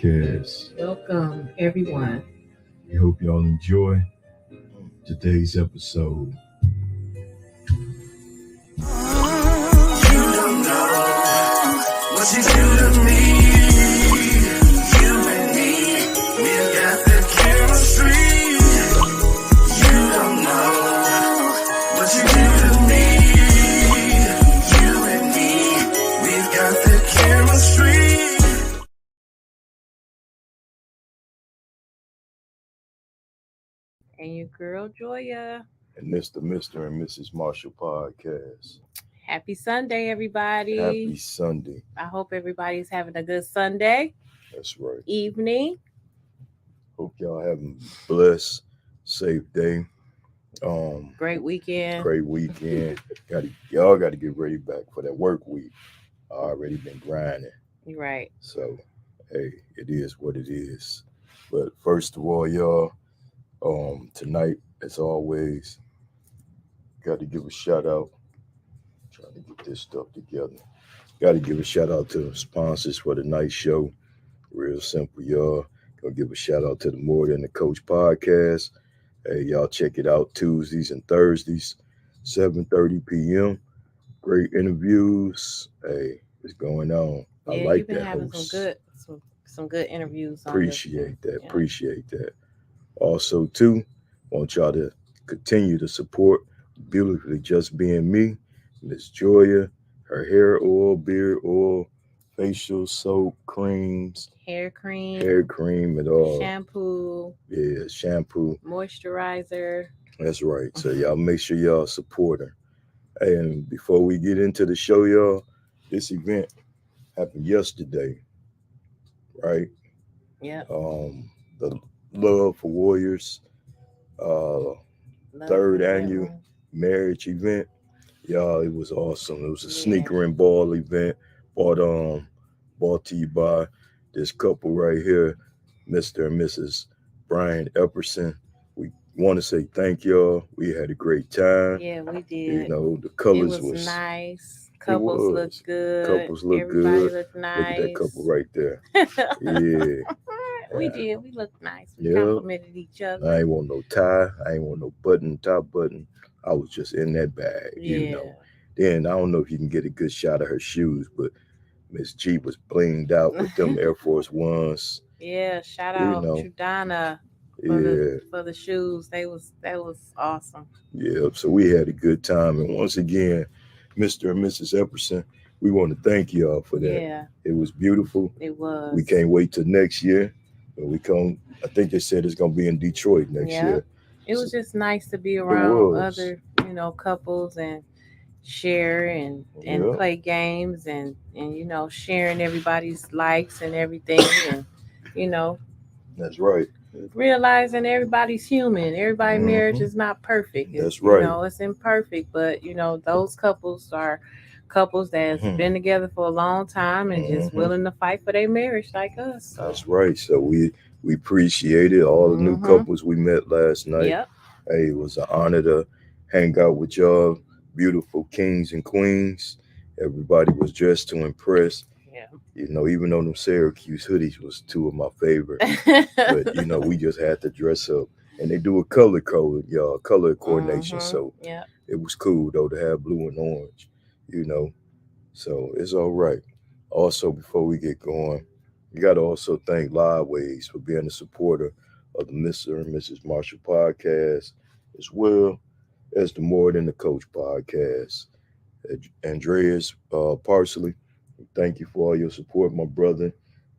Podcast. Welcome, everyone. We hope y'all enjoy today's episode. You don't know what you do to me. You and me, we've got the chemistry. You don't know what you do to me. You and me, we've got the chemistry. And your girl, Joya. And this the Mr. and Mrs. Marshall Podcast. Happy Sunday, everybody. Happy Sunday. I hope everybody's having a good Sunday That's right. evening. Hope y'all having a blessed, safe day. Great weekend. Great weekend. Y'all got to get ready back for that work week. I already been grinding. You're right. So, hey, it is what it is. But first of all, y'all, tonight, as always, got to give a shout out. Trying to get this stuff together. Got to give a shout out to the sponsors for the night show. Real simple, y'all. Gonna give a shout out to the More Than the Coach podcast. Hey, y'all check it out Tuesdays and Thursdays, 7:30 p.m. Great interviews. Hey, it's going on. Yeah, I like you've been that having host. some good interviews. Appreciate that. Yeah. Appreciate that. Also, too, want y'all to continue to support Beautifully Just Being Me, Miss Joya, her hair oil, beard oil, facial soap, creams, Hair cream, and all. shampoo, Yeah, shampoo. moisturizer. That's right. So y'all make sure y'all support her. And before we get into the show, y'all, this event happened yesterday, right? Yeah. The Love for Warriors third annual marriage event. Y'all, it was awesome. It was a sneaker and ball event brought to you by this couple right here, Mr. and Mrs. Brian Epperson. We want to say thank y'all. We had a great time. Yeah, we did. You know, the colors it was nice. it Couples was. looked good. Couples look Everybody good. looked nice. Look at that couple right there. Yeah. We did. We looked nice. We Yeah. complimented each other. I ain't want no tie. I ain't want no top button. I was just in that bag, you know. Then I don't know if you can get a good shot of her shoes, but Miss G was blinged out with them Air Force Ones. Yeah, shout out Trudana for the shoes. That was awesome. Yeah, so we had a good time. And once again, Mr. and Mrs. Epperson, we want to thank y'all for that. Yeah. It was beautiful. It was. We can't wait till next year. When we come, I think they said it's going to be in Detroit next year. It was just nice to be around other, couples and share and play games and sharing everybody's likes and everything and That's right. realizing everybody's human. Everybody's marriage is not perfect. That's right. It's imperfect, but those couples are couples that's been together for a long time and just willing to fight for their marriage like us. So. That's right. So we appreciated all the new couples we met last night. Yep. Hey, it was an honor to hang out with y'all, beautiful kings and queens. Everybody was dressed to impress. Yeah. Even though them Syracuse hoodies was two of my favorite. But, we just had to dress up. And they do a color code, y'all, color coordination. So it was cool, though, to have blue and orange, So it's all right. Also, before we get going, you got to also thank Liveways for being a supporter of the Mr. and Mrs. Marshall podcast, as well as the More Than the Coach podcast. Andreas Parsley, thank you for all your support, my brother.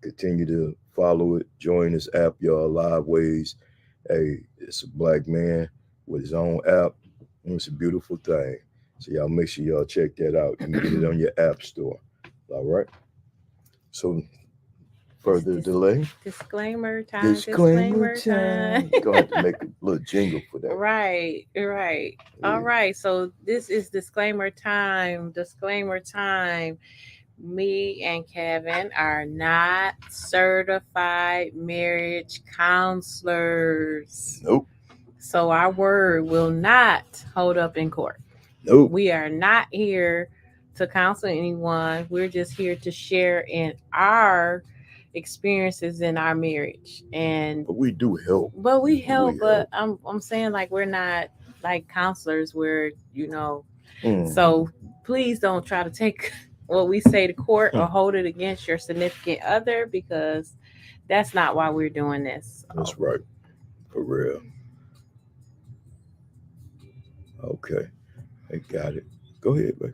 Continue to follow it. Join this app, y'all, Liveways. Hey, it's a black man with his own app, and it's a beautiful thing. So y'all make sure y'all check that out. You can get it on your app store. All right? So further delay. Disclaimer time. Disclaimer time. You're going to have to make a little jingle for that. Right. Yeah. All right. So this is disclaimer time. Me and Kevin are not certified marriage counselors. Nope. So our word will not hold up in court. Nope. We are not here to counsel anyone. We're just here to share in our experiences in our marriage, and but we do help. but we help. But I'm saying like we're not like counselors where so please don't try to take what we say to court or hold it against your significant other, because that's not why we're doing this. So. That's right, for real. Okay, I got it. Go ahead, baby.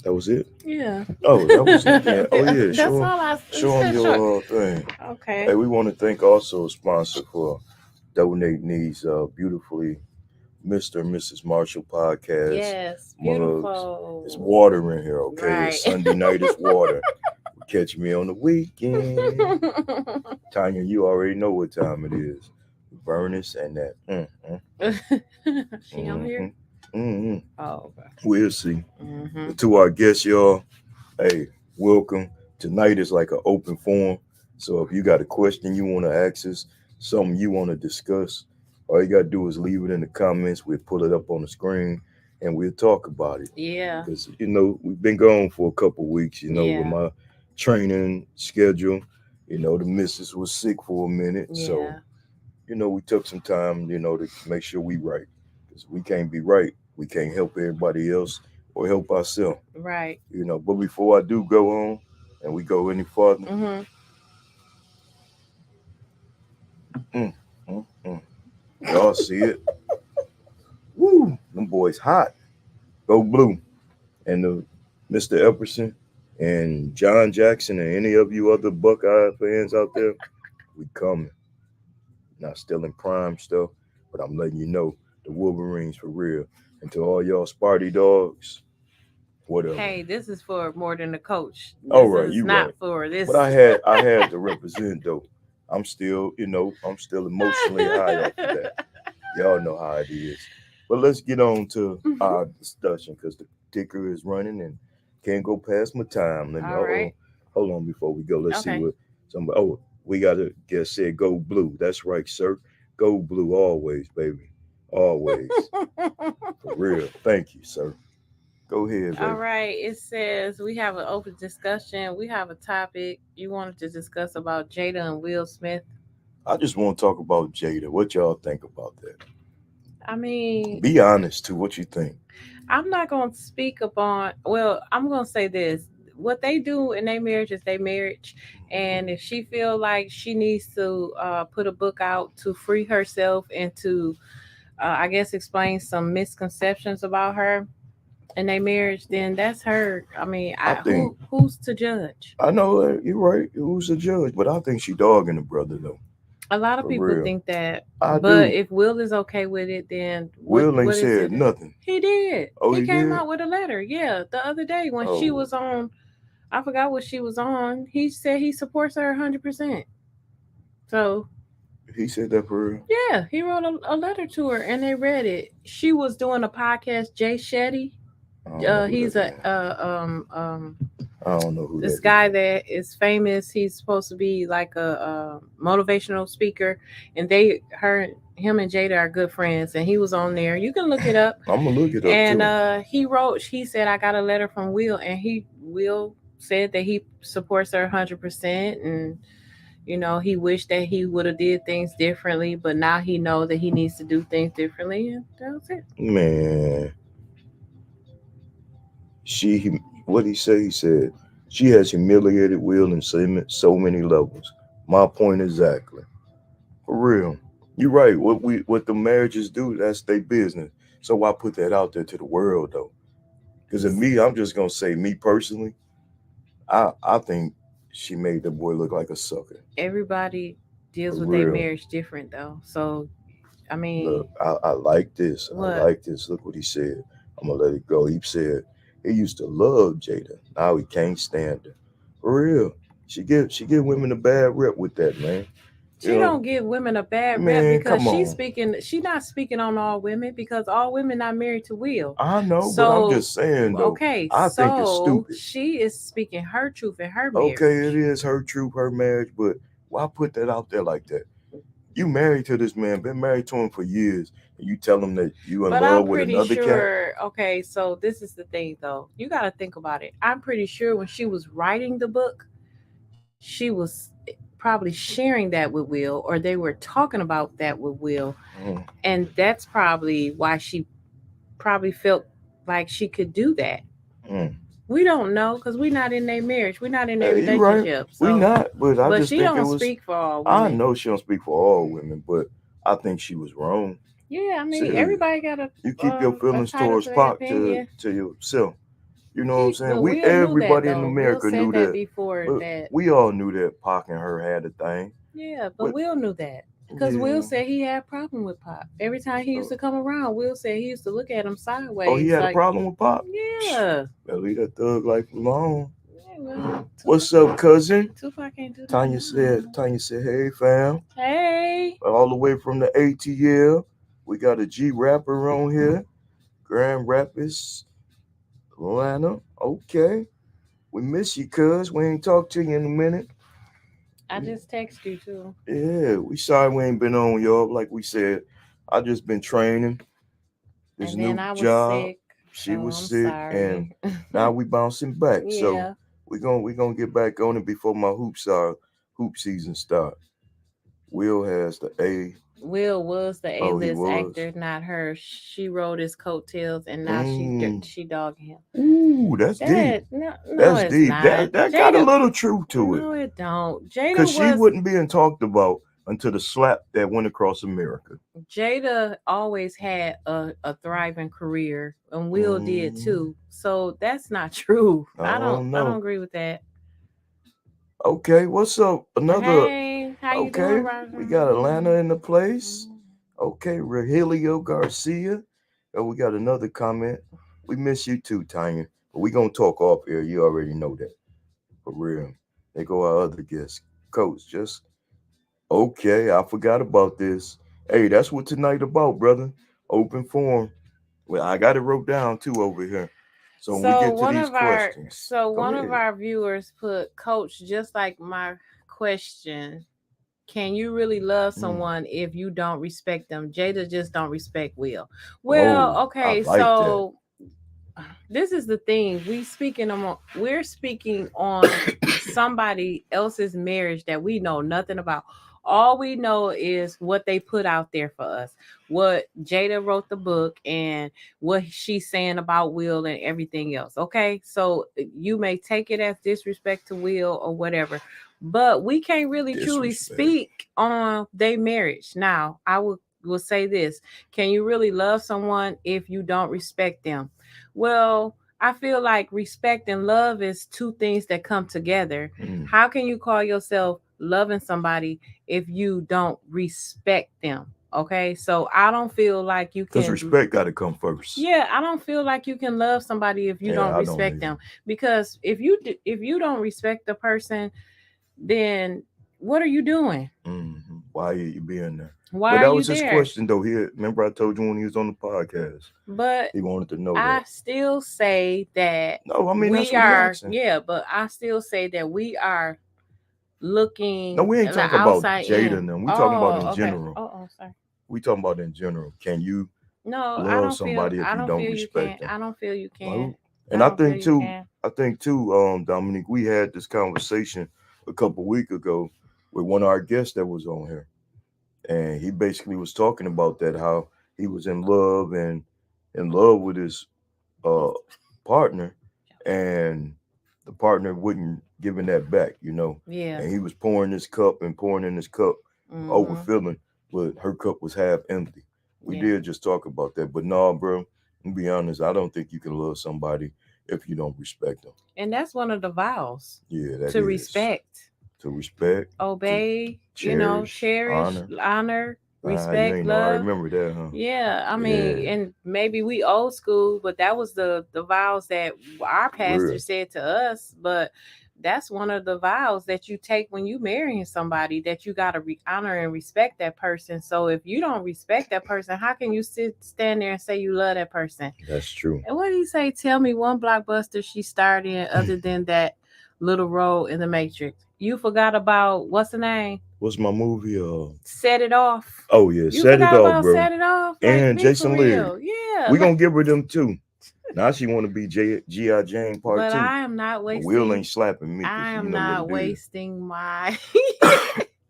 That was it. Yeah. Oh, that was it. Yeah. Oh yeah. That's all I Show them your thing. Okay. Hey, we want to thank also a sponsor for donating these beautifully Mr. and Mrs. Marshall podcast. Yes, beautiful. It's water in here, okay? Right. It's Sunday night, it's water. Catch me on the weekend. Tanya, you already know what time it is. Bernice and that. She on here? Mm-hmm. Oh, okay. We'll see. To our guests, y'all, hey, welcome. Tonight is like an open forum. So if you got a question you want to ask us, something you want to discuss, all you got to do is leave it in the comments. We'll pull it up on the screen and we'll talk about it. Yeah. Because, we've been gone for a couple weeks, with my training schedule. The missus was sick for a minute. Yeah. So, we took some time, to make sure we right. Because we can't be right. We can't help everybody else or help ourselves. Right. But before I do go on and we go any further, y'all see it? Woo! Them boys hot. Go blue. And Mr. Epperson and John Jackson and any of you other Buckeye fans out there, we coming. Not still in prime stuff, but I'm letting you know the Wolverines for real. And to all y'all Sparty dogs, whatever. Hey, this is for more than a coach. All right, you not right. For this. But I had to represent though. I'm still emotionally high after that. Y'all know how it is. But let's get on to our discussion because the ticker is running and can't go past my time. Right. Hold on before we go. Let's see what somebody. Oh, we got a guest said go blue. That's right, sir. Go blue always, baby. Always. For real. Thank you, sir. Go ahead, baby. All right. It says we have an open discussion. We have a topic you wanted to discuss about Jada and Will Smith. I just want to talk about Jada. What y'all think about that? I mean, be honest too. What you think? I'm not going to speak upon. Well, I'm going to say this: what they do in their marriage is their marriage, and if she feel like she needs to put a book out to free herself and to, I guess, explain some misconceptions about her in their marriage, then that's her. I mean, I think who's to judge? I know you're right. Who's to judge? But I think she dogging the brother though. A lot of people think that, but do. If Will is okay with it, then Will ain't said nothing. He did. Oh, he came out with a letter. Yeah, the other day when she was on, I forgot what she was on. He said he supports her 100%. So he said that for real. Yeah, he wrote a letter to her, and they read it. She was doing a podcast. Jay Shetty. He's I don't know who this guy that is famous. He's supposed to be like a motivational speaker, and him and Jada are good friends, and he was on there. You can look it up. I'm gonna look it up. And he said, I got a letter from Will, and Will said that he supports her 100%, and he wished that he would have did things differently, but now he knows that he needs to do things differently, and that's it. Man, what he say? He said she has humiliated Will in so many levels. My point exactly. For real, you're right. What the marriages do, that's their business. So why put that out there to the world though? Because of me, I'm just gonna say me personally. I think she made the boy look like a sucker. Everybody deals with their marriage different though. So I mean, look, I like this. What? I like this. Look what he said. I'm gonna let it go. He said he used to love Jada. Now he can't stand her. For real. She give women a bad rep with that, man. She don't give women a bad rep because she's not speaking on all women because all women not married to Will. I know, but I'm just saying though. Okay, I think it's stupid. She is speaking her truth in her marriage. Okay, it is her truth, her marriage, but why put that out there like that? You married to this man, been married to him for years, and you tell him that you in love with another cat. Okay, so this is the thing though. You got to think about it. I'm pretty sure when she was writing the book, she was probably sharing that with Will, or they were talking about that with Will. And that's probably why she probably felt like she could do that. We don't know because we're not in their marriage. We're not in their relationship. Right. So, we not, but I just she think don't it was. Speak for all women. I know she don't speak for all women, but I think she was wrong. Yeah, I mean, everybody got a. You keep your feelings towards Pac to yourself. You know what I'm saying? Well, everybody in America knew that before but that. We all knew that Pac and her had a thing. Yeah, but Will knew that. Because Will said he had a problem with Pop. Every time he used to come around, Will said he used to look at him sideways. Oh, he had a problem with Pop? Yeah. Well, leave that thug life alone. What's up, cousin? Tupac can't do that. Tanya said, hey, fam. Hey. All the way from the ATL. We got a G rapper on here. Grand Rapids, Atlanta. Okay. We miss you, cuz. We ain't talked to you in a minute. I just text you too. Yeah, we sorry we ain't been on, y'all. Like we said, I just been training. This and new then I was job. Sick, she so was I'm sick, sorry. and now we bouncing back. Yeah. So we gonna get back on it before my hoop season start. Will has the A. Will was the A-list actor, not her. She rode his coattails, and now she dogging him. Ooh, that's deep. No, that's it's deep. not. That Jada, got a little truth to it. No, it don't. Jada because she wasn't being talked about until the slap that went across America. Jada always had a thriving career, and Will did too. So that's not true. I don't agree with that. Okay, what's up? Another. Hey, how you doing, Roger? We got Atlanta in the place. Okay, Rogelio Garcia. Oh, we got another comment. We miss you too, Tanya. But we gonna talk off here. You already know that. For real. They go our other guest. Coach, just okay, I forgot about this. Hey, that's what tonight about, brother. Open forum. Well, I got it wrote down too over here. So when we get to these questions. One of our viewers put, Coach, just like my question, can you really love someone if you don't respect them? Jada just don't respect Will. Well, okay, so this is the thing. We're speaking on somebody else's marriage that we know nothing about. All we know is what they put out there for us. What Jada wrote the book and what she's saying about Will and everything else. Okay, so you may take it as disrespect to Will or whatever, but we can't really truly speak on their marriage. Now, I will say this: can you really love someone if you don't respect them? Well, I feel like respect and love is two things that come together. How can you call yourself loving somebody if you don't respect them? Okay, so I don't feel like you can. Because respect got to come first. Yeah, I don't feel like you can love somebody if you don't respect them. Because if you don't respect the person, then what are you doing? Why are you being there? Why that was his question, though. Remember I told you when he was on the podcast. But he wanted to know that. I still say that. No, I mean we are. Yeah, but I still say that we are looking. No, we ain't talking about Jada and them. We talking about in general. Sorry. We talking about in general. Can you love somebody if you don't respect them? I don't feel you can. And I think too, Dominique, we had this conversation a couple weeks ago with one of our guests that was on here. And he basically was talking about that, how he was in love with his partner, and the partner wouldn't giving that back, Yeah. And he was pouring in his cup, overfilling, but her cup was half empty. We did just talk about that, but no, bro. To be honest, I don't think you can love somebody if you don't respect them. And that's one of the vows. Yeah, that to respect. To respect, obey, cherish, honor, respect, love. I remember that, huh? Yeah, I mean, and maybe we old school, but that was the vows that our pastor said to us. But that's one of the vows that you take when you marrying somebody, that you gotta honor and respect that person. So if you don't respect that person, how can you stand there and say you love that person? That's true. And what did he say? Tell me one blockbuster she starred in other than that little role in The Matrix. You forgot about what's the name? What's my movie? Set It Off. Oh yeah, Set It Off, bro. Set It Off. And Jason Leary. Yeah. We gonna give her them too. Now she want to be G.I. Jane Part But 2. I am not Will wasting. ain't slapping me I because you am know not what it is. wasting my.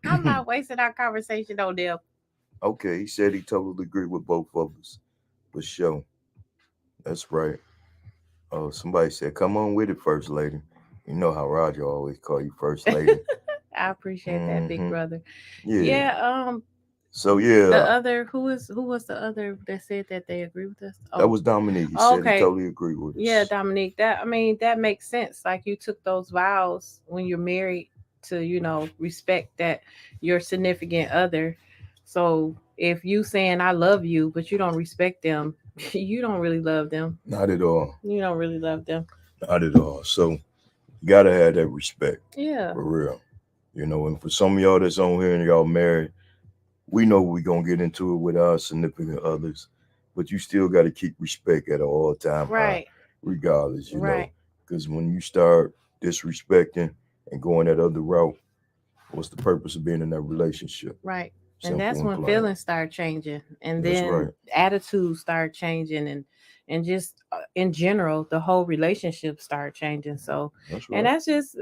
I'm not wasting our conversation on them. Okay, he said he totally agree with both of us. For sure. That's right. Oh, somebody said, come on with it, First Lady. You know how Roger always call you First Lady. I appreciate that, big brother. Yeah. Yeah. So The yeah, other who was the other that said that they agree with us? that was Dominique. He said he okay. totally agree with us. Yeah, Dominique. That I mean, that makes sense. Like you took those vows when you're married to, respect that your significant other. So if you saying I love you, but you don't respect them, you don't really love them. Not at all. You don't really love them. Not at all. So you gotta have that respect. Yeah. For real. And for some of y'all that's on here and y'all married, we know we're gonna get into it with our significant others, but you still gotta keep respect at an all-time high, Right. regardless, Right. because when you start disrespecting and going that other route, what's the purpose of being in that relationship? Right. And Simple that's and when plain. feelings start changing, and That's then right. attitudes start changing, and just in general, the whole relationship start changing. So, That's and right. that's just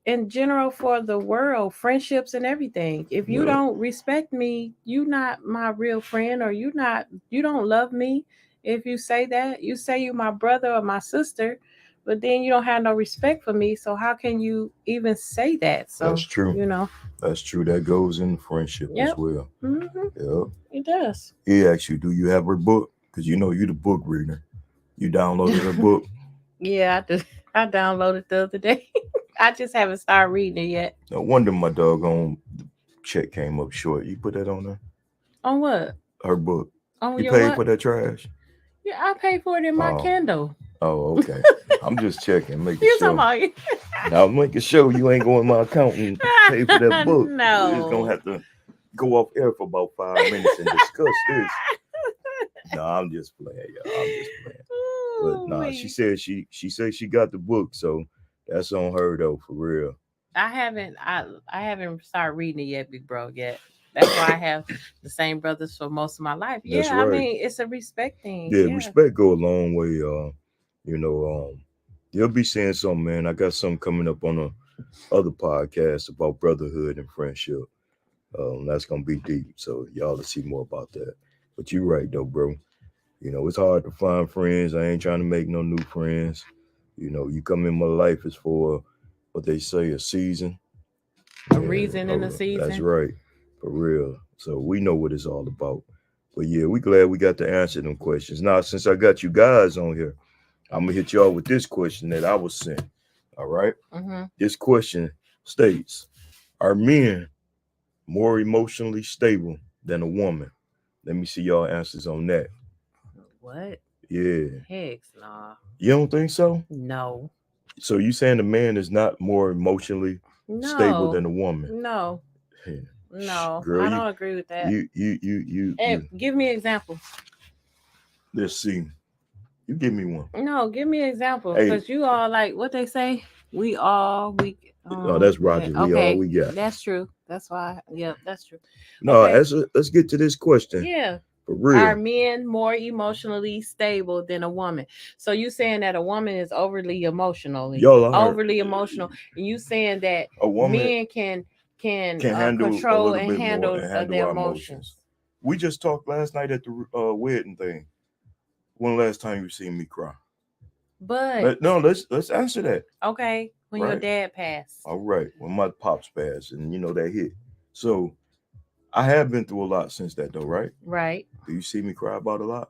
in general for the world, friendships and everything. If you Yeah. don't respect me, you not my real friend, or you don't love me. If you say that, you say you my brother or my sister, but then you don't have no respect for me. So how can you even say that? That's So, true. That's true. That goes in friendship as yep. well. Yep. It does. He asked you, do you have her book? Because you the book reader. You downloaded her book. Yeah, I downloaded the other day. I just haven't started reading it yet. No wonder my doggone check came up short. You put that on there? On what? Her book. On You your paid what? for that trash? Yeah, I paid for it in my Oh. Kindle. Oh, okay. I'm just checking, making You sure. talking Now I'm making sure you ain't going to my account and pay for that book. We're just No. gonna have to go off air for about 5 minutes and discuss this. No, I'm just playing, y'all. I'm just playing. But nah, she said she said she got the book, so that's on her though, for real. I haven't started reading it yet, big bro, yet. That's why I have the same brothers for most of my life. That's Yeah, I right. mean, it's a respect thing. Yeah, Yeah. respect go a long way, y'all. You'll be saying something, man. I got something coming up on a other podcast about brotherhood and friendship. That's gonna be deep, so y'all to see more about that. But you're right though, bro. It's hard to find friends. I ain't trying to make no new friends. You come in my life is for what they say, a season. A reason in the That's season. right, for real. So we know what it's all about. But yeah, we glad we got to answer them questions. Now, since I got you guys on here, I'm gonna hit y'all with this question that I was sent. All right. Mm-hmm. This question states: are men more emotionally stable than a woman? Let me see y'all answers on that. What? Yeah. Heck, nah. You don't think so? No. So you saying the man is not more emotionally stable No. than a woman? No. Yeah. No. Girl, I don't agree with that. You. Give me an example. Let's see. You give me one. No, give me an example. Hey. Because you all like what they say. We Oh, that's Roger. yeah, We all we got. that's true. That's why. Yep, that's true. No, Okay. let's get to this question. Yeah. For real. Are men more emotionally stable than a woman? So you saying that a woman is overly emotional, overly emotional, and you saying that a woman men can handle control a little and bit handle, more and handle their our emotions. We just talked last night at the wedding thing. When last time you seen me cry? But no, let's answer that. Okay, when your dad passed. All right, when my pops passed, and that hit. So I have been through a lot since that, though, right? Right. Do you see me cry about a lot?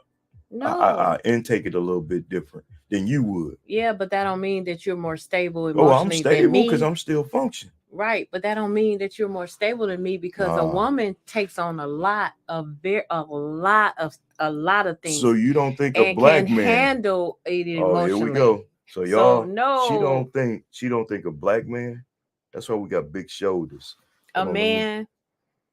No. I intake it a little bit different than you would. Yeah, but that don't mean that you're more stable emotionally I'm stable than me. because I'm still functioning. Right, but that don't mean that you're more stable than me, because a woman takes on a lot of things. So you don't think a black man handle it emotionally? Here we go. So y'all, no, she don't think a black man. That's why we got big shoulders. A man.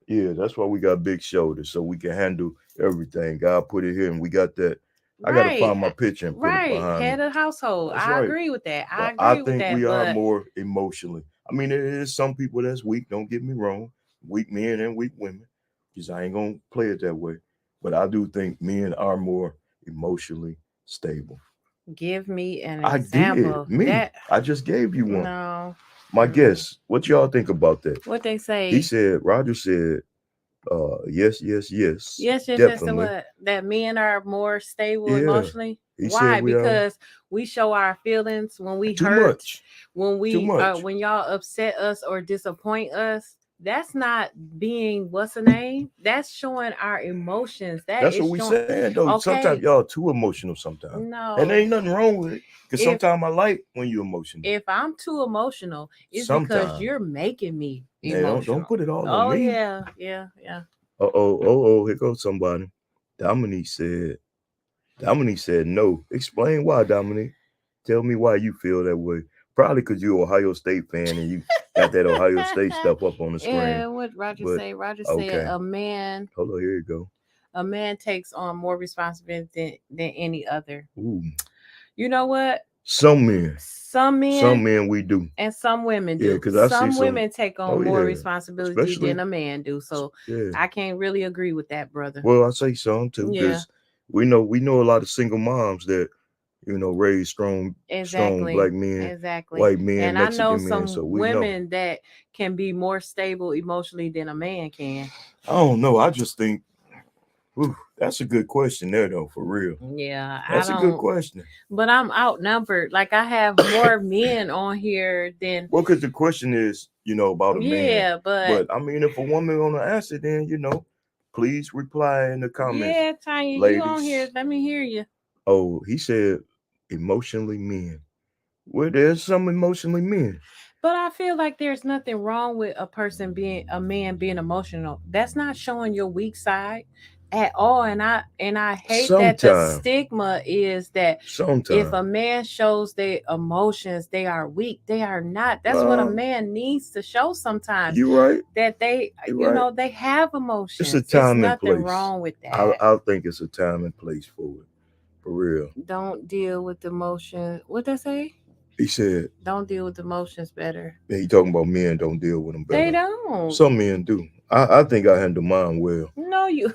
Yeah, that's why we got big shoulders, so we can handle everything. God put it here, and we got that. I gotta find my picture and put it behind head me. of household. That's I right. agree with that. I think we are more emotionally. I mean, there is some people that's weak. Don't get me wrong, weak men and weak women. Because I ain't gonna play it that way. But I do think men are more emotionally stable. Give me an I did. example. Me. That I just gave you one. no. My guess. What y'all think about that? What they He say? said, Roger said, yes, yes, yes. Yes. So Definitely. what? That men are more stable Yeah. emotionally. He said Why? we are Because we show our feelings when we too hurt, much. when Too we much. when y'all upset us or disappoint us. That's not being what's the name? That's showing our emotions. That That's what is we showing. saying though. Sometimes Okay, y'all too emotional sometimes. And there no. ain't nothing wrong with it. Cause If sometimes I like when you emotional. if I'm too emotional, it's because Sometimes. you're making me Yeah, don't emotional. put it all on Oh me. yeah. Here goes somebody. Dominique said Dominique said no. Explain why, Dominique. Tell me why you feel that way. Probably because you're an Ohio State fan and you got that Ohio State stuff up on the screen. Yeah, what Roger But say? Roger said okay. Hold on, here you go. a man takes on more responsibility than any other. Ooh. You know what? Some men. Some Some men men we do. and some women Yeah, do. because I see Some some. women take on Oh more yeah. responsibility than Especially a man do. So yeah. I can't really agree with that, brother. Well, I say some too, Yeah, because we know a lot of single moms that raise strong exactly. black men, Exactly. white men, And I know Mexican men. some So we know. women that can be more stable emotionally than a man can. I don't know. I just think that's a good question there, though, for real. Yeah, I That's a good don't, question. but I'm outnumbered. Like I have more men on here than Well, because the question is, about a man. yeah, but But I mean, if a woman want to answer, then please reply in the comments, yeah, Tanya, you on here? ladies. Let me hear you. Oh, he said emotionally men. Well, there's some emotionally men. But I feel like there's nothing wrong with a man being emotional. That's not showing your weak side at all. And I hate that the Sometime, stigma is that if sometime. a man shows their emotions, they are weak. They are not. That's what a Uh, man needs to show sometimes. you right. That they, You right. they have It's a emotions. It's time and nothing place. wrong with I that. I think it's a time and place for it. For real. Don't deal with emotions. What they say? He said, Don't deal with emotions better. he talking about men don't deal with them They better. don't. Some men do. I think I handle mine well. No, you.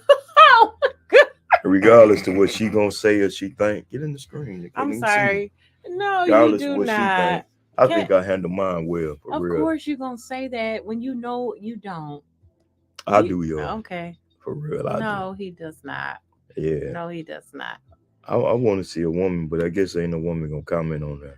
Regardless to what she gonna say or she think. Get in the screen. You can't I'm even see me. sorry. No, you Regardless of do what she not. think. I Can think I handle mine well, for of real. course you're gonna say that when you know you don't. I You do, y'all. okay? For real, I do. No, he does not. Yeah. No, he does not. I want to see a woman, but I guess ain't no woman gonna comment on that.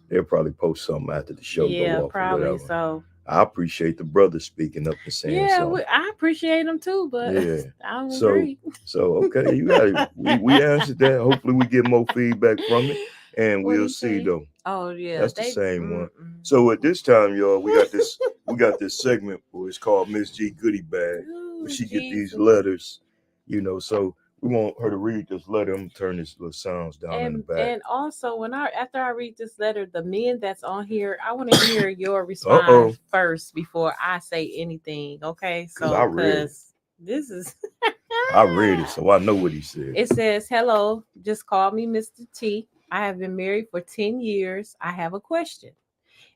They'll probably post something after the show go Yeah, off or probably whatever. so. I appreciate the brother speaking up and saying Yeah, something. I appreciate him too, but Yeah. I don't So agree. okay, you got it. We answered that. Hopefully we get more feedback from it. And What we'll he see say? though. Oh yeah, That's the they. same one. So at this time, y'all, we got this segment where it's called Miss G Goodie Bag, where Oh she get these Jesus. letters, so we want her to read this letter. I'm gonna turn this little sounds down in the back. And also when I after I read this letter, the men that's on here, I want to hear your Uh response oh, first before I say anything. Okay, cause I so read it. because this is I read it, so I know what he said. it says, "Hello, just call me Mr. T. I have been married for 10 years. I have a question.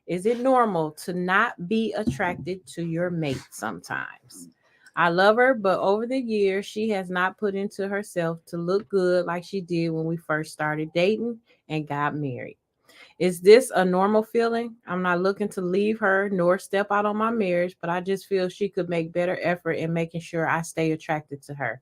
Is it normal to not be attracted to your mate sometimes? I love her, but over the years, she has not put into herself to look good like she did when we first started dating and got married. Is this a normal feeling? I'm not looking to leave her nor step out on my marriage, but I just feel she could make better effort in making sure I stay attracted to her.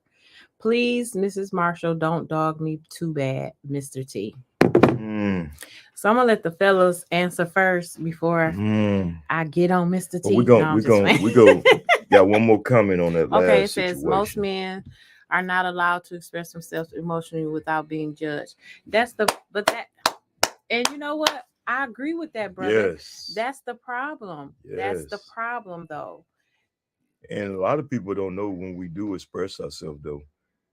Please, Mrs. Marshall, don't dog me too bad, Mr. T." Mm, So I'm gonna let the fellas answer first before mm. I get on Mr. But we're T. No, gonna I'm we're just gonna playing. we go got one more comment on that Okay, it last says most situation. men are not allowed to express themselves emotionally without being judged. That's the but that and you know what? I agree with that, brother. Yes, That's the problem. That's the yes. problem though. And a lot of people don't know when we do express ourselves though,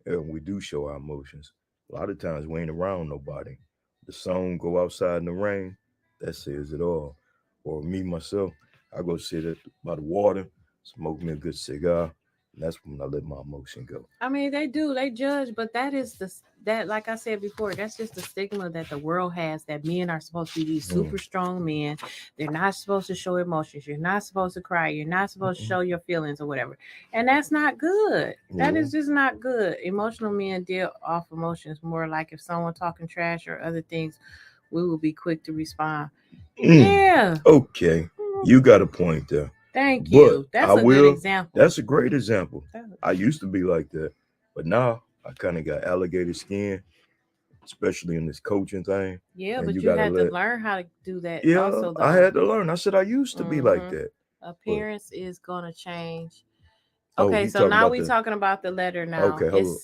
and we do show our emotions. A lot of times we ain't around nobody. The song "Go Outside in the Rain" that says it all. Or me myself, I go sit by the water, smoke me a good cigar, And that's when I let my emotion go. I mean, they do. They judge, but that, like I said before, that's just the stigma that the world has that men are supposed to be these super strong men. They're not supposed to show emotions. You're not supposed to cry. You're not supposed to show your feelings or whatever. And that's not good. That is just not good. Emotional men deal off emotions more like if someone talking trash or other things, we will be quick to respond. Yeah. Okay. You got a point there. Thank you. That's a good example. That's a great example. I used to be like that, but now I kind of got alligator skin, especially in this coaching thing. Yeah, but you had to learn how to do that. Yeah, also, I had to learn. I said I used to be like that. Appearance is gonna change. Okay, so now we're talking about the letter now. Okay, hold on.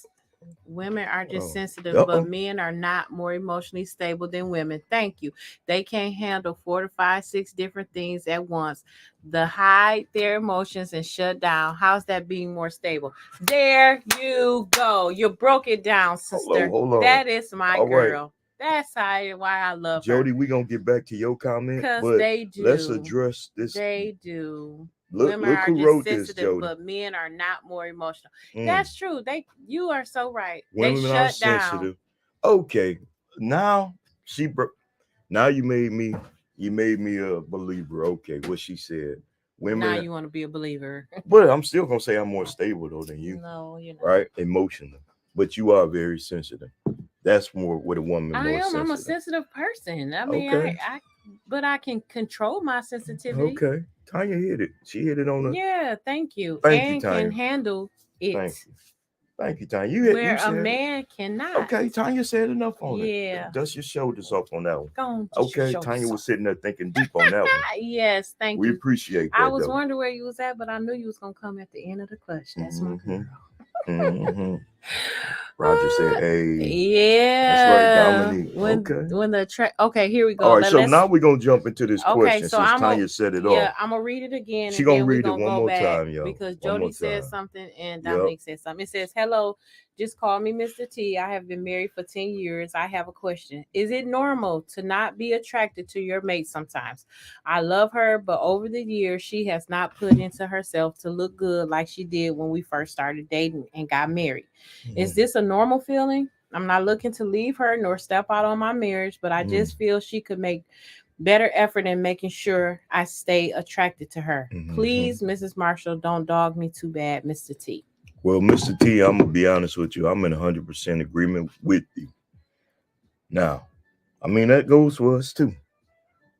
Women are just sensitive, but men are not more emotionally stable than women. Thank you. They can't handle 4 to 5, 6 different things at once. They hide their emotions and shut down. How's that being more stable? There you go. You broke it down, sister. Hold on. That is my girl. That's why I love her. Jody, we're going to get back to your comment. Because they do. Let's address this. They do. Women are who just wrote sensitive, this, Jody. But men are not more emotional. That's true. You are so right. Women they are shut down. Sensitive. Okay, now now you made me a believer. Okay, what she said. Women. Now you want to be a believer. But I'm still gonna say I'm more stable though than you. No, you're not. Right, emotional. But you are very sensitive. That's more with a woman. I am. I'm a sensitive person. I mean, okay. But I can control my sensitivity. Okay. Tanya hit it. She hit it on the. Yeah, thank you. Thank you, Tanya. Can handle it. Thank you, Tanya. Where a man cannot. Okay, Tanya said enough on it. Yeah. Dust your shoulders off on that one. Go on, okay, Tanya was sitting there thinking deep on that one. Yes, thank you. We appreciate that. I was wondering where you was at, but I knew you was gonna come at the end of the clutch. That's my girl. Roger said, "Hey, yeah, that's right, Dominique." When the okay, here we go. All right, so now we're gonna jump into this question since Tanya said it all. Yeah, I'm gonna read it again. She's gonna read it one more time, y'all. Because Jody said something and Dominique said something. It says, "Hello, just call me Mr. T. I have been married for 10 years. I have a question. Is it normal to not be attracted to your mate sometimes? I love her, but over the years, she has not put into herself to look good like she did when we first started dating and got married. Is this a normal feeling? I'm not looking to leave her nor step out on my marriage, but I just feel she could make better effort in making sure I stay attracted to her. Please, Mrs. Marshall, don't dog me too bad, Mr. T." Well, Mr. T, I'm going to be honest with you. I'm in 100% agreement with you. Now, I mean, that goes for us too,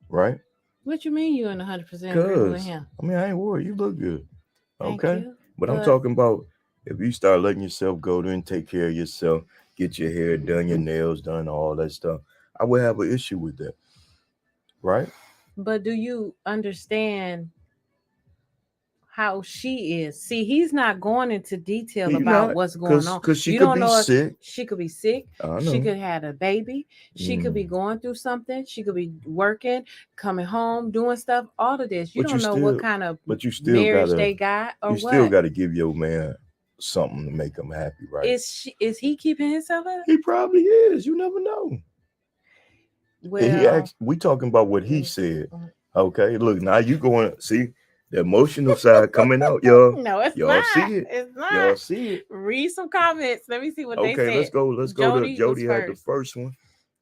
right? What you mean you in 100% agreement with him? I mean, I ain't worried. You look good. Thank okay? You, but I'm talking about if you start letting yourself go and take care of yourself, get your hair done, your nails done, all that stuff, I would have an issue with that, right? But do you understand how she is? See, he's not going into detail about what's going on. Because she could be sick. She could be sick. She could have a baby. She could be going through something. She could be working, coming home, doing stuff. All of this. You don't know what kind of marriage they got or what. You still got to give your man something to make him happy, right? Is he keeping himself up? He probably is. You never know. Well, we talking about what he said. Okay, look, now you going see the emotional side coming out, y'all. No, it's y'all not. See it. It's not. Y'all see it. Read some comments. Let me see what they said. Okay, let's go. Let's go to Jody had the first one.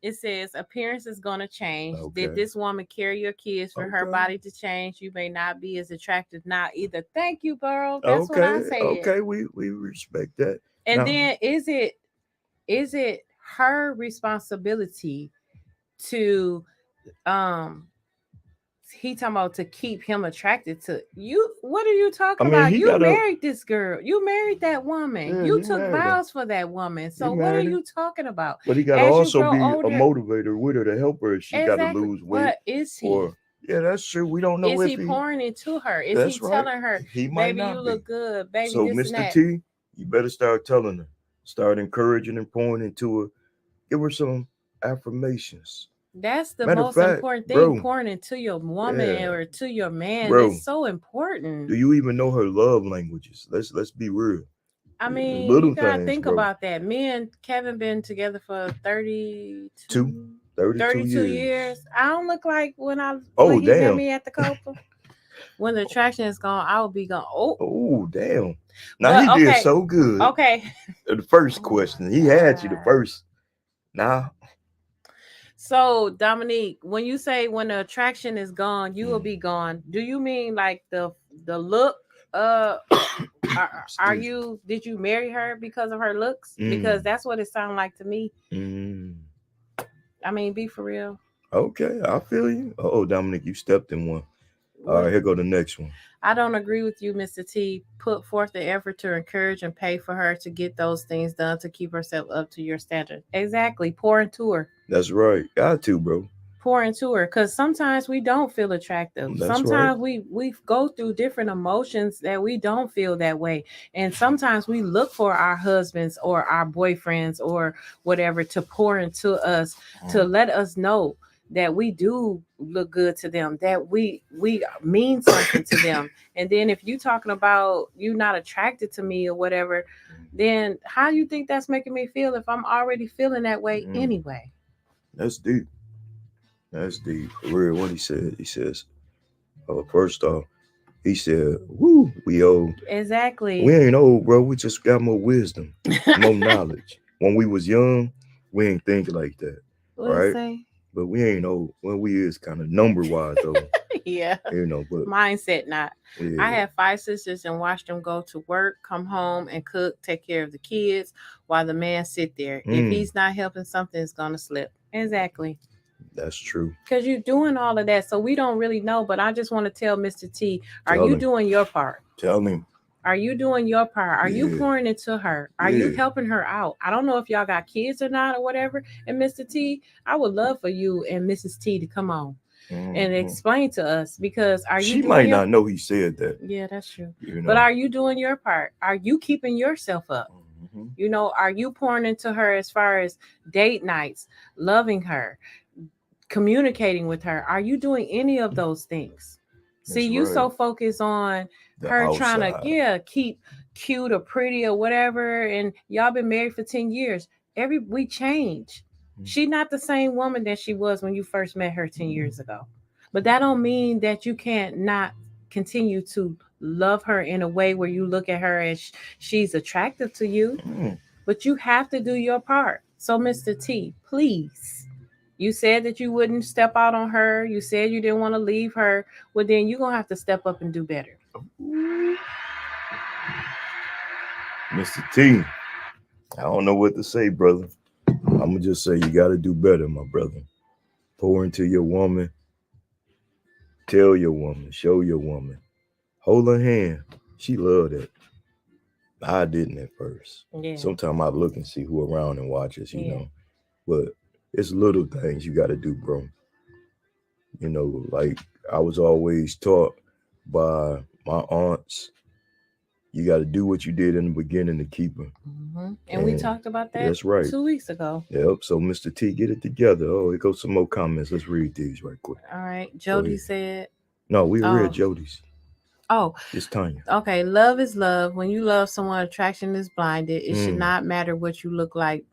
It says appearance is going to change. Okay. Did this woman carry your kids for her body to change? You may not be as attractive now either. Thank you, girl. That's what I said. Okay, we respect that. And then is it her responsibility to he talking about to keep him attracted to you? What are you talking about? You married this girl. You married that woman. Yeah, you took vows for that woman. So what are you talking about? But he got to also be a motivator with her to help her if she got to lose weight. But is he? Yeah, that's true. We don't know if he pouring into her. Is he telling her, he might baby, you look good, baby? So, this Mr. T, you better start telling her. Start encouraging and pouring into her. Give her some affirmations. That's the most important thing, bro, pouring into your woman or to your man. Bro, it's so important. Do you even know her love languages? Let's be real. I mean, you gotta think about that. Me and Kevin been together for 32 years. I don't look like when he met me at the Copa. When the attraction is gone, I will be gone. Oh, damn. Now he did so good. Okay. The first question. He had you the first. Now. So, Dominique, when you say when the attraction is gone, you will be gone. Do you mean like the look? Are you? Did you marry her because of her looks? Because that's what it sounded like to me. I mean, be for real. Okay, I feel you. Oh, Dominic, you stepped in one. All right, here go the next one. I don't agree with you, Mr. T. Put forth the effort to encourage and pay for her to get those things done to keep herself up to your standard. Exactly. Pour into her. That's right. Got to, bro. Pour into her, because sometimes we don't feel attractive. That's sometimes right. we go through different emotions that we don't feel that way, and sometimes we look for our husbands or our boyfriends or whatever to pour into us, to let us know that we do look good to them, that we mean something to them. And then if you talking about you not attracted to me or whatever, then how do you think that's making me feel if I'm already feeling that way anyway? That's deep. That's deep. For real, what he said. He says, first off, he said, woo, we old. Exactly. We ain't old, bro. We just got more wisdom, more knowledge. When we was young, we ain't think like that. What right? Say? But we ain't old. Well, we is kind of number-wise, though. Yeah. You know, but mindset not. Yeah. I have 5 sisters and watched them go to work, come home and cook, take care of the kids while the man sit there. If he's not helping, something's going to slip. Exactly. That's true. Because you're doing all of that. So we don't really know. But I just want to tell Mr. T, are you doing your part? Tell him. Are you doing your part? Are you pouring into her? Are you helping her out? I don't know if y'all got kids or not or whatever. And Mr. T, I would love for you and Mrs. T to come on and explain to us, because she might not know he said that. Yeah, that's true. You know? But are you doing your part? Are you keeping yourself up? You know, are you pouring into her as far as date nights, loving her, communicating with her? Are you doing any of those things? See, you so focused on her outside, trying to keep cute or pretty or whatever, and y'all been married for 10 years. We change. She's not the same woman that she was when you first met her 10 years ago. But that don't mean that you can't not continue to love her in a way where you look at her as she's attractive to you. But you have to do your part. So, Mr. T, please. You said that you wouldn't step out on her. You said you didn't want to leave her. Well, then you're going to have to step up and do better. Mr. T, I don't know what to say, brother. I'm going to just say you got to do better, my brother. Pour into your woman. Tell your woman. Show your woman. Hold her hand. She loved it. I didn't at first. Yeah. Sometimes I look and see who around and watches, you know. But it's little things you got to do, bro. You know, like I was always taught by my aunts, you got to do what you did in the beginning to keep her. And we talked about that that's right. 2 weeks ago. Yep. So, Mr. T, get it together. Oh, here goes some more comments. Let's read these right quick. All right. Jody said. No, we read Jody's. Oh. It's Tanya. Okay. Love is love. When you love someone, attraction is blinded. It should not matter what you look like,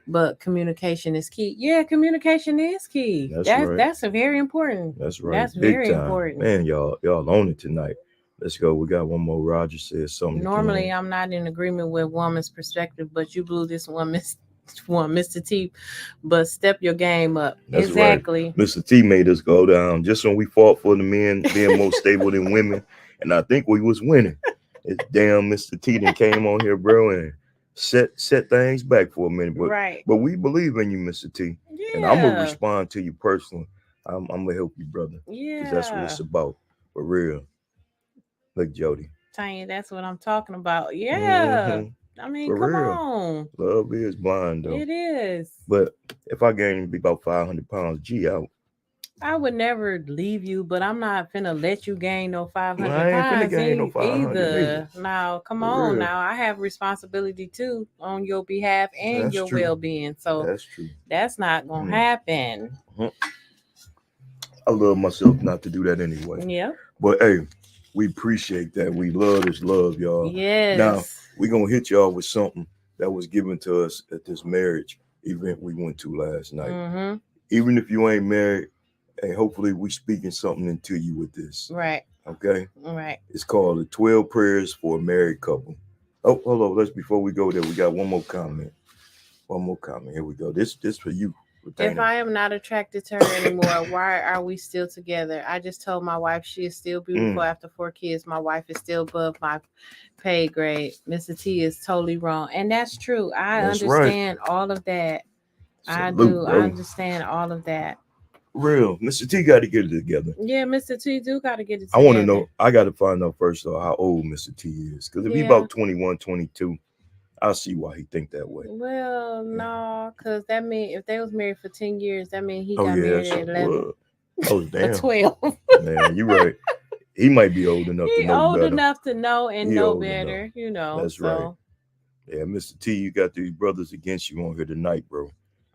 but communication is key. Yeah, communication is key. That's right. That's very important. That's right. That's big very time. Important. Man, y'all on it tonight. Let's go. We got one more. Roger says something. Normally, I'm not in agreement with woman's perspective, but you blew this one, Mr. T. But step your game up. That's exactly. Right. Mr. T made us go down just when we fought for the men being more stable than women, and I think we was winning. It's damn Mr. T that came on here, bro, and set things back for a minute. But, right. But we believe in you, Mr. T. Yeah. And I'm gonna respond to you personally. I'm gonna help you, brother. Yeah. Because that's what it's about. For real. Look, Jody. Tanya, that's what I'm talking about. Yeah. I mean, for come real. On. Love is blind, though. It is. But if I gain be about 500 pounds, G out. I would never leave you, but I'm not finna let you gain no 500 I ain't pounds finna gain no 500 either. Now, come for on real. now. I have responsibility too on your behalf and that's your true. well-being. So that's true. That's not gonna happen. I love myself not to do that anyway. Yeah. But hey, we appreciate that. We love is love, y'all. Yes. Now we're gonna hit y'all with something that was given to us at this marriage event we went to last night. Even if you ain't married, hey, hopefully we speaking something into you with this. Right. Okay. Right. It's called the 12 Prayers for a Married Couple. Oh, hold on. Let's before we go there, we got one more comment. One more comment. Here we go. This for you. If I am not attracted to her anymore, why are we still together? I just told my wife she is still beautiful after 4 kids. My wife is still above my pay grade. Mr. T is totally wrong. And that's true. That's understand all of that. Salute, I do. Bro. I understand all of that. Real. Mr. T got to get it together. Yeah, Mr. T do got to get it together. I want to know. I got to find out first, though, how old Mr. T is. Because if he's about 21, 22, I see why he think that way. Well, no, because that mean if they was married for 10 years, that mean he got married at 11. Oh, damn. 12. Man, you're right. He might be old enough to know better. Old enough to know and know better, you know. That's right. Yeah, Mr. T, you got these brothers against you on here tonight, bro.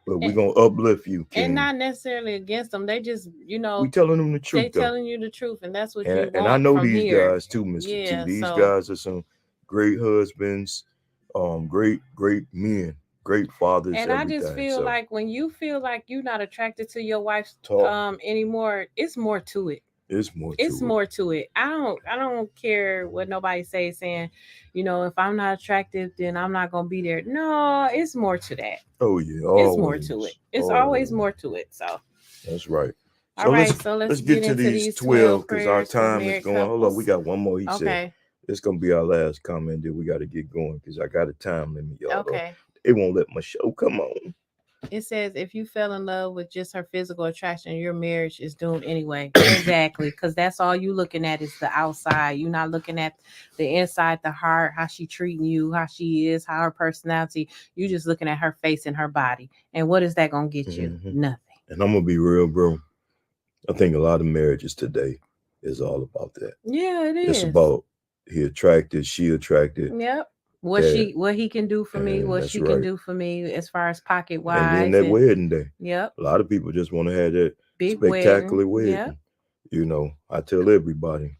But we're going to uplift you, King. And not necessarily against them. They just, you know. We telling them the truth, They telling you the truth, and that's what you want. And I know from these here. guys, too, Mr. T. These guys are some great husbands, great men, great fathers. And I just feel like when you feel like you're not attracted to your wife anymore, it's more to it. It's more to it. I don't care what nobody saying, you know, if I'm not attractive, then I'm not gonna be there. No, it's more to that. Oh yeah, always. It's more to it. It's always more to it. So that's right. So all right, so let's get into these 12 because our time is going. Hold on, we got one more. He said it's gonna be our last comment. Then we got to get going because I got a time limit, y'all. Okay. It won't let my show come on. It says if you fell in love with just her physical attraction, your marriage is doomed anyway. Exactly, because that's all you looking at is the outside. You're not looking at the inside, the heart, how she treating you, how she is, how her personality. You just looking at her face and her body. And what is that gonna get you? Nothing. And I'm gonna be real, bro. I think a lot of marriages today is all about that. Yeah, it is. It's about he attracted, she attracted. Yep. What he can do for me, what she can do for me as far as pocket wise. And then that wedding day. Yep. A lot of people just want to have that big spectacular wedding. Yep. You know, I tell everybody,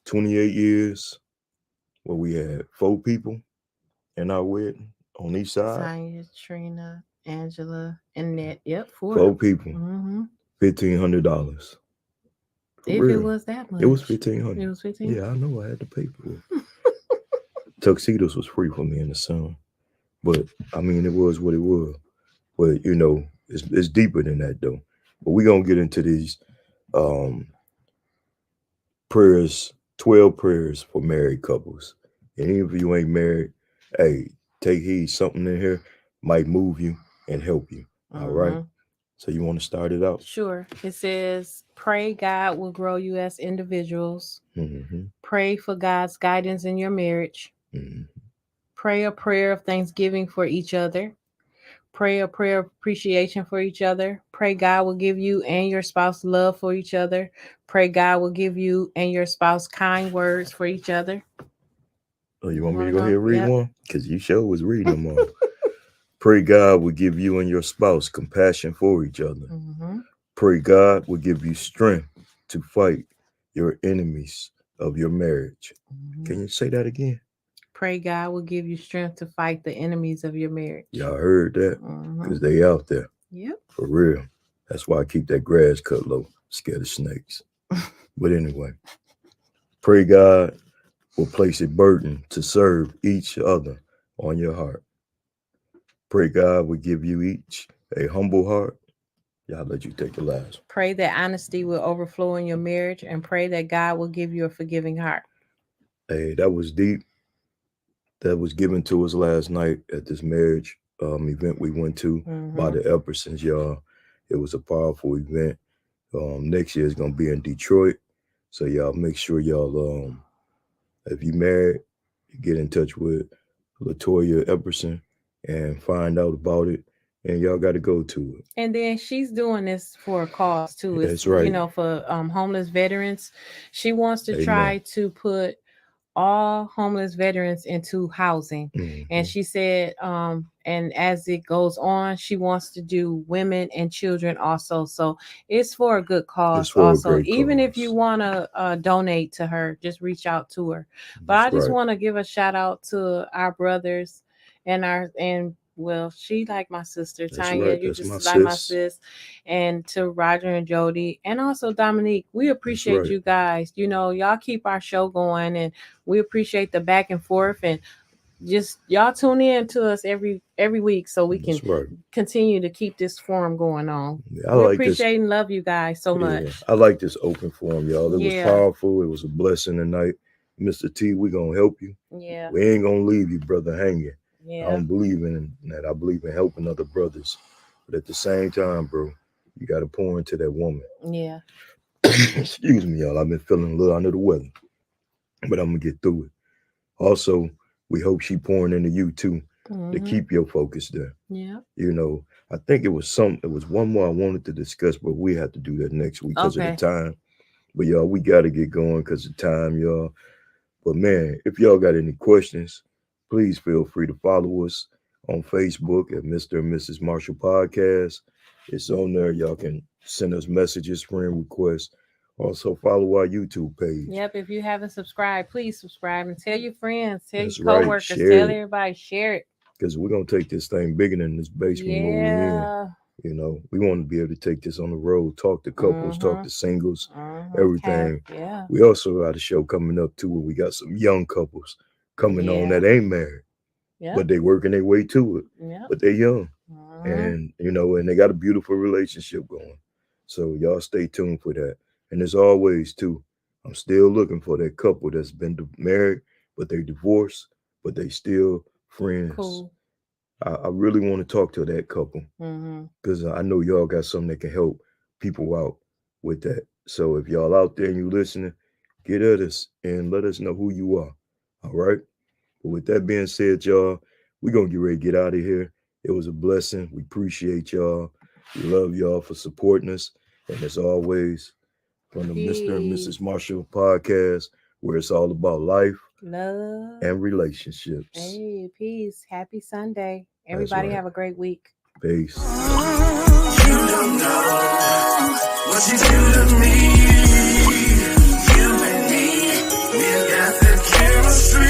28 years where we had 4 people in our wedding on each side. Tanya, Trina, Angela, and Ned. Yep, 4 people. $1,500. If it was that much. It was $1,500. It was $1,500. Yeah, I know. I had to pay for it. Tuxedos was free for me in the summer, but I mean it was what it was. But you know, it's deeper than that though. But we're gonna get into these prayers, 12 prayers for married couples. And even if you ain't married, hey, take heed. Something in here might move you and help you. All right. So you want to start it out? Sure. It says, pray God will grow you as individuals. Pray for God's guidance in your marriage. Pray a prayer of thanksgiving for each other. Pray a prayer of appreciation for each other. Pray God will give you and your spouse love for each other. Pray God will give you and your spouse kind words for each other. Oh, you want me to go ahead and read one? Because you sure was reading them all. Pray God will give you and your spouse compassion for each other. Pray God will give you strength to fight your enemies of your marriage. Can you say that again? Pray God will give you strength to fight the enemies of your marriage. Y'all heard that? Because they out there. Yep. For real. That's why I keep that grass cut low. Scared of snakes. But anyway, pray God will place a burden to serve each other on your heart. Pray God will give you each a humble heart. Y'all let you take the last. Pray that honesty will overflow in your marriage and pray that God will give you a forgiving heart. Hey, that was deep. That was given to us last night at this marriage event we went to by the Eppersons, y'all. It was a powerful event. Next year is going to be in Detroit. So y'all make sure y'all, if you married, get in touch with LaToya Epperson and find out about it. And y'all got to go to it. And then she's doing this for a cause too. That's right. You know, for homeless veterans. She wants to try to put all homeless veterans into housing. And she said, and as it goes on, she wants to do women and children also. So it's for a good cause also. Even if you want to donate to her, just reach out to her. But I just want to give a shout out to our brothers and Well, she like my sister. That's Tanya, right. you That's just my like my sis. sis. And to Roger and Jody, and also Dominique, we appreciate right. you guys. Y'all keep our show going, and we appreciate the back and forth. And just y'all tune in to us every week so we can continue to keep this forum going on. Yeah, we appreciate and love you guys so much. I like this open forum, y'all. It was powerful. It was a blessing tonight. Mr. T, we're gonna help you. Yeah. We ain't gonna leave you, brother, hanging. Yeah. I don't believe in that. I believe in helping other brothers. But at the same time, bro, you gotta pour into that woman. Yeah. Excuse me, y'all. I've been feeling a little under the weather. But I'm gonna get through it. Also, we hope she pouring into you too, to keep your focus there. Yeah. I think it was one more I wanted to discuss, but we have to do that next week because of the time. But y'all, we gotta get going because of time, y'all. But man, if y'all got any questions, please feel free to follow us on Facebook at Mr. and Mrs. Marshall Podcast. It's on there. Y'all can send us messages, friend requests. Also follow our YouTube page. Yep. If you haven't subscribed, please subscribe and tell your friends, tell your coworkers, tell everybody, share it. Because we're gonna take this thing bigger than this basement where we're in. We want to be able to take this on the road, talk to couples, talk to singles, everything. Yeah. We also got a show coming up too where we got some young couples coming on that ain't married. But they working their way to it. But they're young. And and they got a beautiful relationship going. So y'all stay tuned for that. And as always, too, I'm still looking for that couple that's been married, but they divorced, but they still friends. Cool. I really want to talk to that couple because I know y'all got something that can help people out with that. So if y'all out there and you listening, get at us and let us know who you are. All right. But with that being said, y'all, we're going to get ready to get out of here. It was a blessing. We appreciate y'all. We love y'all for supporting us. And as always, from the Mr. and Mrs. Marshall Podcast, where it's all about life, love, and relationships. Hey, peace. Happy Sunday. Everybody have a great week. Peace. You don't know what you do to me. You and me, we got that chemistry.